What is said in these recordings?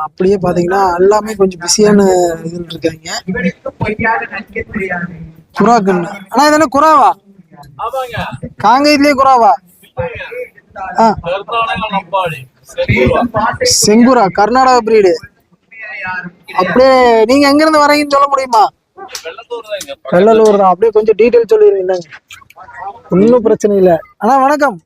அப்படியே பாத்தீங்கன்னா எல்லாமே கொஞ்சம் பிஸியான இதுன்னு இருக்காங்க. குறா கண்ணு ஆனா இது என்ன குறாவா? காங்கேயத்திலேயே குறாவா? செங்குரா கர்நாடகா பிரீடு. அப்படியே நீங்க எங்க இருந்து வரீங்கன்னு சொல்ல முடியுமா? வெள்ளலூர் தான். அப்படியே கொஞ்சம் டீட்டெயில் சொல்லிடுறீங்க. ஒன்னும் பிரச்சனை இல்லை. அண்ணா வணக்கம்.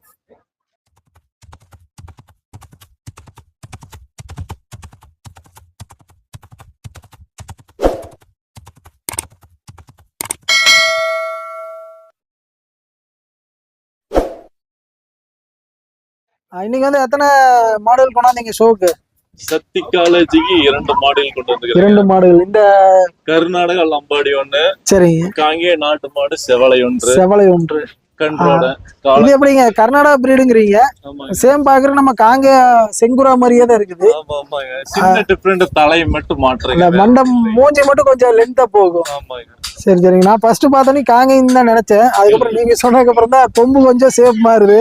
இன்னைக்கு வந்து எத்தனை மாடல் கொண்டாந்தீங்க ஷோக்கு? சக்தி காலேஜுக்கு 2 மாடல் கொண்டு வந்து. 2 மாடல். இந்த கர்நாடகா லம்பாடி 1. சரிங்க. காங்கே நாட்டு மாடு செவலை 1. செவலை 1. கன்றோட. இது எப்படிங்க கர்நாடகா பிரீடுங்கிறீங்க? சேம் பாக்குற நம்ம காங்கே செங்குரா மாதிரியே தான் இருக்குது. ஆமாங்க. சின்ன டிஃபரண்ட் தலை மட்டும் மாற்றீங்க. மண்டம் மூஞ்சி மட்டும் கொஞ்சம் லென்த்தா போகும். ஆமாங்க. சரி சரிங்க. நான் ஃபர்ஸ்ட் பார்த்தோன்னே காங்கேன்னு தான் நினைச்சேன். அதுக்கப்புறம் நீங்க சொன்னதுக்கு அப்புறம் தான் கொம்பு கொஞ்சம் சேப் மாறுது.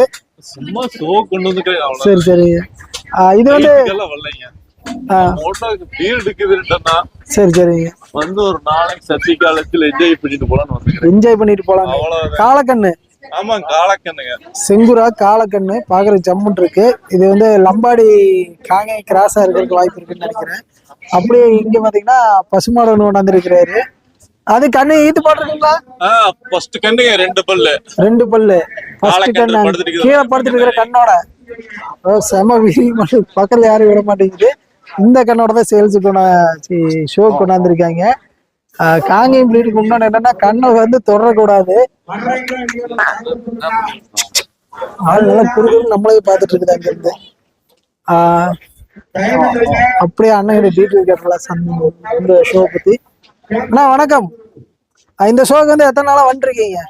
சும்மா ஷோ கொண்டு வந்து. சரி சரிங்க. இது வந்து சரி சரிங்க. வந்து ஒரு நாளைக்கு சக்தி காலேஜ்ல என்ஜாய் பண்ணிட்டு போலான்னு வந்து. என்ஜாய் பண்ணிட்டு போலாம். காலக்கண்ணு. ஆமா காலக்கண்ணுங்க. செங்குரா காலக்கண்ணு பாக்குற ஜம்முன் இருக்கு. இது வந்து லம்பாடி காங்கை கிராஸா இருக்கிறதுக்கு வாய்ப்பு இருக்குன்னு நினைக்கிறேன். அப்படியே இங்க பாத்தீங்கன்னா பசுமாடு ஒண்ணு கொண்டாந்துருக்கிறாரு. அது கண்ணு ஈத்து போட்டிருக்கீங்களா? ஃபர்ஸ்ட் கண்ணுங்க 2 பல்லு. 2 பல்லு. ஃபர்ஸ்ட் கண்ணு கீழே படுத்துட்டு இருக்கிற கண்ணோட செம வீரி மட்டும் பக்கத்துல யாரும் விட மாட்டேங்குது. இந்த கண்ணோட தான் சேல்ஸுக்கு ஷோ கொண்டாந்துருக்காங்க. காங்கேயம் பிரீடுக்கு முன்னாடி என்னன்னா கண்ணை வந்து தொடரக்கூடாது. ஆள் நல்லா குறுகுறு நம்மளே பார்த்துட்டு இருக்குது அங்க இருந்து. அப்படியே அண்ணன் டீட்டெயில் கேட்கலாம் இந்த ஷோ பத்தி. அண்ணா வணக்கம். இந்த ஷோக்கு வந்து எத்தனை நாளா வந்துருக்கீங்க?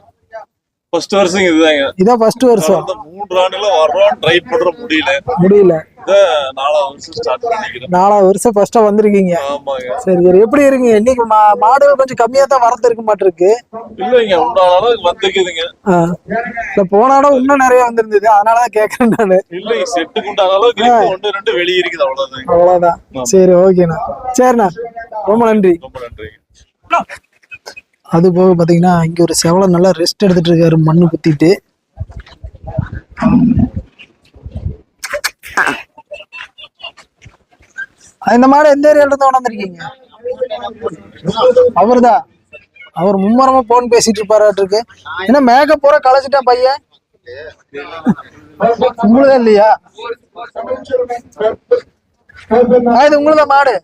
ஃபர்ஸ்ட் வருஷம் இதுதாங்க. இதான் ஃபர்ஸ்ட் வருஷம். 3 ஆண்டுல வரோம் ட்ரை பண்ற முடியல. நாலாவது வருஷம் ஸ்டார்ட் பண்ணிக்கிறேன். 4வது வருஷம் ஃபர்ஸ்டா வந்திருக்கீங்க. ஆமாங்க. சரி சரி. எப்படி இருக்கீங்க? இன்னைக்கு மாடுகள் கொஞ்சம் கம்மியா தான் வரத்து இருக்க மாட்டிருக்கு. இல்லைங்க உண்டால வந்துக்குதுங்க. இல்ல போன இடம் இன்னும் நிறைய வந்திருந்தது. அதனாலதான் கேக்குறேன் நானு. இல்லைங்க செட்டுக்கு உண்டான அளவுக்கு 1 2 வெளியே இருக்குது அவ்வளவுதான். அவ்வளவுதான். சரி ஓகேண்ணா. சரிண்ணா ரொம்ப நன்றி. ரொம்ப நன்றிங்க. அது போக பாத்தீங்கன்னா இங்க ஒரு செவலை நல்லா ரெஸ்ட் எடுத்துட்டு இருக்காரு மண்ணு குத்திட்டு. இந்த மாடு எந்த ஏரியால இருந்து கொண்டாந்துருக்கீங்க? அவர்தான். அவர் மும்மரமா போன் பேசிட்டு இருப்பாரு இருக்கு. ஏன்னா மேக்கப் பூரா களைச்சிட்டா பையன். உங்களுதான் இல்லையா? இது உங்களுதான் மாடு.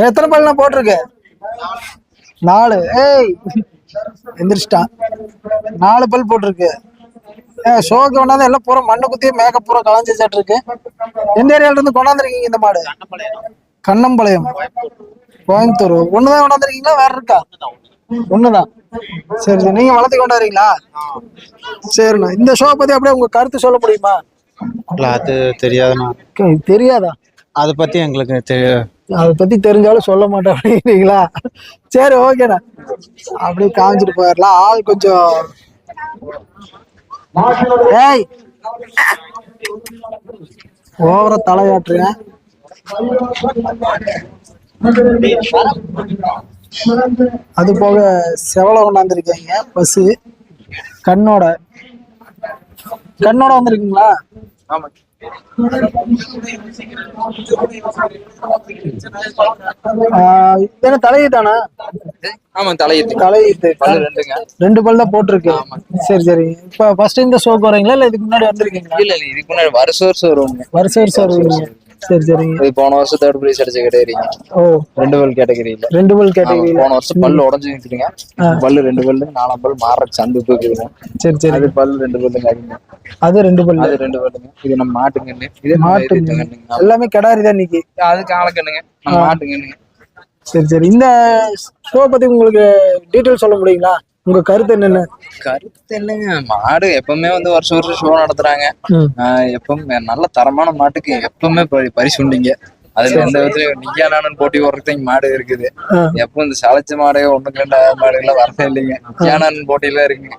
எத்தனை பல்லுனா போட்டிருக்கு? 4. ஏய் எந்திரிச்சிட்டா. 4 பல் போட்டிருக்கு. ஷோக்கு கொண்டாந்து எல்லாம் பூரா மண்ணு குத்தி மேக்கப் பூரா களைஞ்சிட்டு இருக்கு. எந்த ஏரியால இருந்து கொண்டாந்துருக்கீங்க இந்த மாடு? கண்ணம்பாளையம் கோயம்புத்தூர். ஒண்ணுதான் கொண்டாந்துருக்கீங்களா வேற இருக்கா? ஒண்ணுதான். சரி சரி. நீங்க வளர்த்து கொண்டாடுறீங்களா? சரிண்ணா. இந்த ஷோ பத்தி அப்படியே உங்க கருத்து சொல்ல முடியுமா? அது தெரியாதுண்ணா. தெரியாதா? அதை பத்தி எங்களுக்கு அதை பத்தி தெரிஞ்சாலும் சொல்ல மாட்டேன் அப்படிங்களா? சரி ஓகேண்ணா. அப்படியே காமிச்சிட்டு போயிடலாம். ஆள் கொஞ்சம் ஓவரா தலையாட்டுறேன். அது போக செவலை கொண்டாந்துருக்கீங்க பஸ் கண்ணோட வந்திருக்கீங்களா? ஆமா. தலையீத்தானா? ஆமா தலையீத்து. 2 பல் தான் போட்டிருக்கு. சரி சரி. இப்ப ஃபர்ஸ்ட் இந்த ஷோக்கு வரீங்களா இல்ல இதுக்கு முன்னாடி வந்திருக்கீங்களா? இல்ல இதுக்கு முன்னாடி வருஷம் வருவாங்க. வருஷம் வருவீங்க. சரி சரிங்க. இது போன வருஷம் 3rd பிரைஸ் அடிச்ச கேட்டகரிங்க. ஓ 2 பல் கேட்டகரியில. 2 பல் கேட்டகரியில. போன வருஷம் பல்லு உடைஞ்சு நிக்குதுங்க. பல்லு 2 பல்லு 4 பல் மாற சந்து தூக்குதுங்க. சரி சரி. அது பல்லு 2 பல்லுங்க. அது 2 பல்லு. அது 2 பல்லுங்க. இது நம்ம மாட்டுங்கன்னு. இது மாட்டுங்க. எல்லாமே கடாரி தான் இன்னைக்கு. அது காலக்கண்ணுங்க. நம்ம மாட்டுங்கன்னு. சரி சரி. இந்த ஷோ பத்தி உங்களுக்கு டீடைல் சொல்ல முடியுங்களா? உங்க கருத்து என்னென்ன? கருத்து இல்லைங்க. மாடு எப்பவுமே வந்து வருஷம் ஷோ நடத்துறாங்க. எப்பவுமே நல்ல தரமான மாட்டுக்கு எப்பவுமே பரிசு உண்டிங்க. அதுல எந்த விதத்துலயும் நீயா நானும் போட்டி போடுறதுக்கு இங்க மாடு இருக்குது. ஆ. எப்போ இந்த சளைச்ச மாடு ஒண்ணுக்கு ரெண்டு மாடு எல்லாம் வரதே இல்லைங்க. நீயா நானும் போட்டியில இருக்குங்க.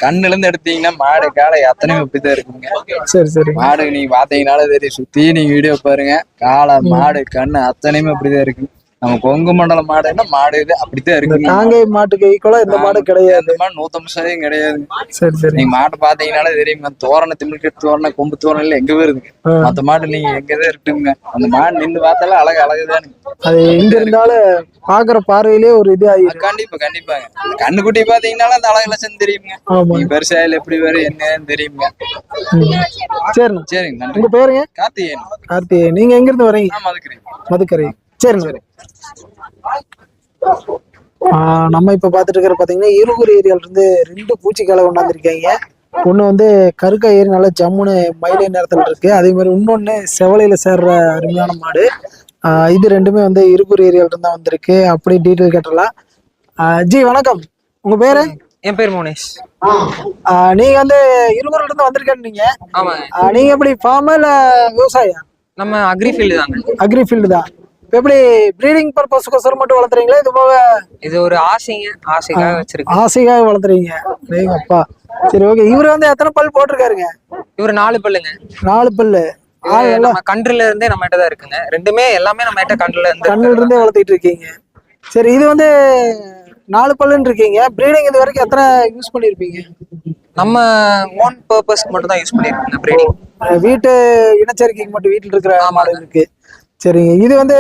கண்ணுல இருந்து எடுத்தீங்கன்னா மாடு காலை அத்தனையும் இப்படிதான் இருக்குங்க. சரி சரி. மாடு நீங்க பாத்தீங்கன்னாலே தெரியும், சுத்தி நீங்க வீடியோ பாருங்க, காலை மாடு கண்ணு அத்தனையுமே அப்படிதான் இருக்கு. நம்ம கொங்கு மண்டல மாடுன்னா மாடு இது அப்படித்தான் இந்த இருக்கு. காங்கை மாட்டுக்கு ஈக்குவலா இந்த மாடு கிடையாது. அந்த மாடு 150% கிடையாது. சரி சரி. நீங்க மாட்டை பாத்தீங்கன்னாலே தெரியுங்க, தோரணை திமிழ்க்கு தோரணை கொம்பு தோரணை எங்க வருதுங்க. மத்த மாடு நீங்க எங்கதான் இருக்குங்க. அந்த மாடு நின்று பார்த்தாலும் அழகுதானுங்க. அது எங்க இருந்தாலும் பாக்குற பார்வையிலேயே ஒரு இது ஆயிரும். கண்டிப்பா கண்டிப்பாங்க. கண்ணுக்குட்டி பாத்தீங்கன்னாலும் அந்த அழகு லட்சம் தெரியுங்க. ஆமா. நீ பெருசாயில எப்படி வரும் என்னன்னு தெரியுங்க. சரிண்ணா. சரிங்க, நன்றி. உங்க பேருங்க? கார்த்திகேயன். கார்த்திகேயன். நீங்க எங்க இருந்து வரீங்க? நான் மதுக்கறி. மதுக்கரை. சரிண்ணா. நம்ம இப்ப பாத்துட்டு இருக்கிற பாத்தீங்கன்னா இருகூர் ஏரியால இருந்து 2 பூச்சிக்காலை கொண்டாந்துருக்காங்க. ஒண்ணு வந்து கருக்கா ஏரி நல்லா ஜம்முன்னு மயிலை நேரத்துல இருக்கு. அதே மாதிரி இன்னொன்னு செவலையில சேர்ற அருமையான மாடு. இது ரெண்டுமே வந்து இருகூர் ஏரியால இருந்து தான் வந்திருக்கு. அப்படி டீட்டெயில் கேட்டலாம். ஜி வணக்கம், உங்க பேரு? என் பேர் மோனேஷ். நீங்க வந்து இருகூர்ல இருந்து வந்திருக்கேன்னு நீங்க. ஆமாங்க. நீங்க எப்படி ஃபார்மா இல்ல விவசாயம்? நம்ம அக்ரி ஃபீல்டு தாங்க. அக்ரி ஃபீல்டு தான். எப்படி ப்ரீடிங் பர்பஸ்க்கோசரம் மட்டும் வளர்த்துறீங்களா? இது போக இது ஒரு ஆசைக்காக வச்சிருக்கேன். ஆசைக்காக வளர்த்துறீங்க. அப்பா சரி ஓகே. இவரு வந்து எத்தனை பல் போட்டிருக்காருங்க? இவர் 4 பல்லுங்க. 4 பல்லு. நம்ம கன்றுல இருந்தே நம்ம கிட்ட தான் இருக்குங்க. ரெண்டுமே எல்லாமே நம்ம கிட்ட கன்றுல இருந்தே வளர்த்திட்டு இருக்கீங்க. சரி, இது வந்து 4 பல்லுன்னு இருக்கீங்க. ப்ரீடிங் இது வரைக்கும் எத்தனை யூஸ் பண்ணிருப்பீங்க? நம்ம ஓன் பர்பஸ்க்கு மட்டும் தான் யூஸ் பண்ணிருக்கோங்க ப்ரீடிங். வீட்டு இனச்சேர்க்கைக்கு மட்டும் வீட்டுல இருக்கிற மாடு இருக்கு. சரிங்க. இது வந்து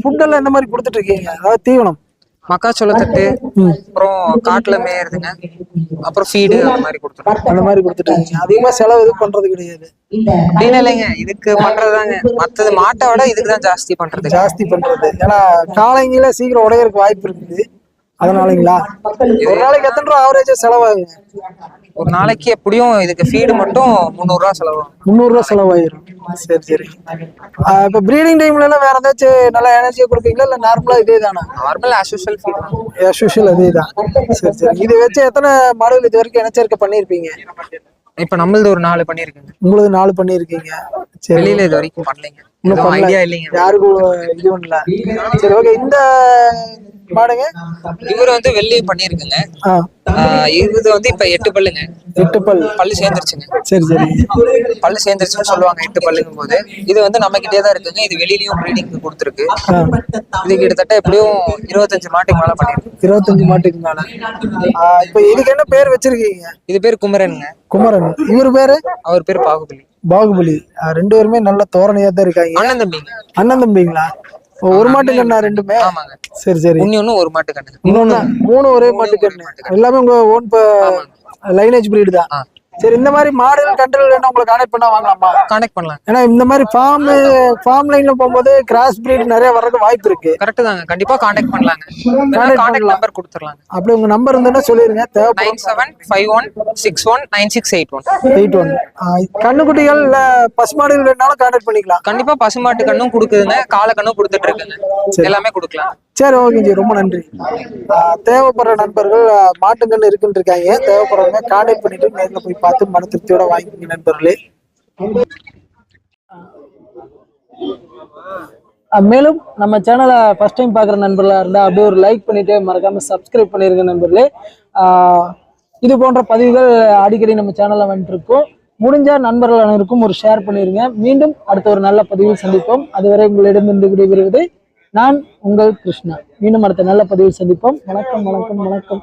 ஃபுட் எல்லாம் எந்த மாதிரி கொடுத்துட்டு இருக்கீங்க? அதாவது தீவனம், மக்காச்சோள தட்டு, அப்புறம் காட்டுல மேயறதுங்க, அப்புறம் ஃபீடு அந்த மாதிரி கொடுத்துருக்கோம். அந்த மாதிரி கொடுத்துட்டு இருக்கீங்க. அதிகமா செலவு எதுவும் பண்றது கிடையாது? அப்படின்னு இல்லைங்க, இதுக்கு பண்றதாங்க. மற்றது மாட்டை விட இதுக்கு தான் ஜாஸ்தி பண்றது. ஏன்னா காலைங்கள சீக்கிரம் உடையறதுக்கு வாய்ப்பு இருக்குது, அதனாலங்களா? ஒரு நாளைக்கு எத்தனை ரூபா ஆவரேஜா செலவாகுங்க? ஒரு நாளைக்கு எப்படியும் இதுக்கு ஃபீடு மட்டும் 300 ரூபா செலவாகும். 300 ரூபா செலவாயிரும். சரி சரி. இப்ப ப்ரீடிங் டைம்ல எல்லாம் வேற ஏதாச்சும் நல்லா எனர்ஜியா கொடுப்பீங்களா இல்ல நார்மலா இதே தானா? நார்மல் ஆஸ் யூஷுவல் ஃபீட் தான். ஆஸ் யூஷுவல் அதே தான். சரி சரி. இது வச்சு எத்தனை மாடுகள் இது வரைக்கும் இனச்சேர்க்கை பண்ணிருப்பீங்க? இப்ப நம்மளது ஒரு 4 பண்ணிருக்கேங்க. உங்களுக்கு 4 பண்ணிருக்கீங்க. சரி. வெளியில இது வரைக்கும் பண்ணலைங்க. இன்னும் ஐடியா இல்லைங்க. யாருக்கும் இது ஒண்ணல. சரி ஓகே. இந்த மாடுங்க இவரு வந்து வெள்ளையும் பண்ணிருக்குங்க. இது வந்து இப்ப 8 பல்லுங்க. 8 பல்லு சேர்ந்துருச்சுங்க. சரி சரி. பல்லு சேர்ந்துருச்சுன்னு சொல்லுவாங்க 8 பல்லுங்கும் போது. இது வந்து நம்ம கிட்டே தான் இருக்குங்க. இது வெளியிலயும் ப்ரீடிங் கொடுத்துருக்கு. இது கிட்டத்தட்ட எப்படியும் 25 மாட்டுக்கு மேல பண்ணிருக்கு. 25 மாட்டுக்கு மேல. இப்ப இதுக்கு என்ன பேர் வச்சிருக்கீங்க? இது பேர் குமரனுங்க. குமரன். இவரு பேரு? அவர் பேர் பாகுபலி. பாகுபலி. 2 பேருமே நல்ல தோரணையா தான் இருக்காங்க. அண்ணன் தம்பிங்க. அண்ணன் தம்பிங்களா? ஒரு மாட்டு கண்ணா ரெண்டுமே? ஆமாங்க. சரி சரி. இன்னொன்னு ஒரு மாட்டு கண்ணு. இன்னொன்னு 3 ஒரே மாட்டு கண்ணு. எல்லாமே உங்க ஓன் லைனேஜ் பிரீடு தான். சரி. இந்த மாதிரி மாடல் கண்ட்ரோல் வேணா உங்களுக்கு கான்டெக்ட் பண்ணா வாங்கலாமா? கான்டெக்ட் பண்ணலாம். ஏன்னா இந்த மாதிரி ஃபார்ம் லைன்ல போகும்போது கிராஸ் பிரீட் நிறைய வர்றதுக்கு வாய்ப்பு இருக்கு. கரெக்ட் தாங்க. கண்டிப்பா கான்டெக்ட் பண்ணலாங்க. கான்டெக்ட் நம்பர் கொடுத்துறலாங்க. அப்படி உங்க நம்பர் இருந்தா சொல்லிருங்க. 9751619681. கண்ணுக்குட்டிகள் இல்ல பசுமாடுகள் வேணாலும் கான்டெக்ட் பண்ணிக்கலாம். கண்டிப்பா பசுமாட்டு கண்ணும் கொடுக்குதுங்க, காளை கண்ணும் கொடுத்துட்டு இருக்குங்க. எல்லாமே கொடுக்கலாம். சரி ஓகே ஜி, ரொம்ப நன்றி. தேவைப்படுற நண்பர்கள் மாட்டுக்கண்ணு இருக்குன்னு இருக்காங்க. தேவைப்படுறவங்க கான்டெக்ட் பண்ணிட்டு நேரில் போய் பார்த்து மன திருப்தியோட வாங்கிக்கோங்க நண்பர்களே. மேலும் நம்ம சேனலை ஃபர்ஸ்ட் டைம் பார்க்குற நண்பர்களாக இருந்தால் அப்படியே ஒரு லைக் பண்ணிட்டு மறக்காம சப்ஸ்கிரைப் பண்ணிருங்க நண்பர்களே. இது போன்ற பதிவுகள் அடிக்கடி நம்ம சேனலில் வந்துட்டு இருக்கோம். முடிஞ்ச நண்பர்கள் அனைவருக்கும் ஒரு ஷேர் பண்ணிருங்க. மீண்டும் அடுத்த ஒரு நல்ல பதிவில் சந்திப்போம். அதுவரை உங்களிடமிருந்து விடைபெறுவது நான் உங்கள் கிருஷ்ணா. மீண்டும் அடுத்த நல்ல பதிவில் சந்திப்போம். வணக்கம் வணக்கம் வணக்கம்.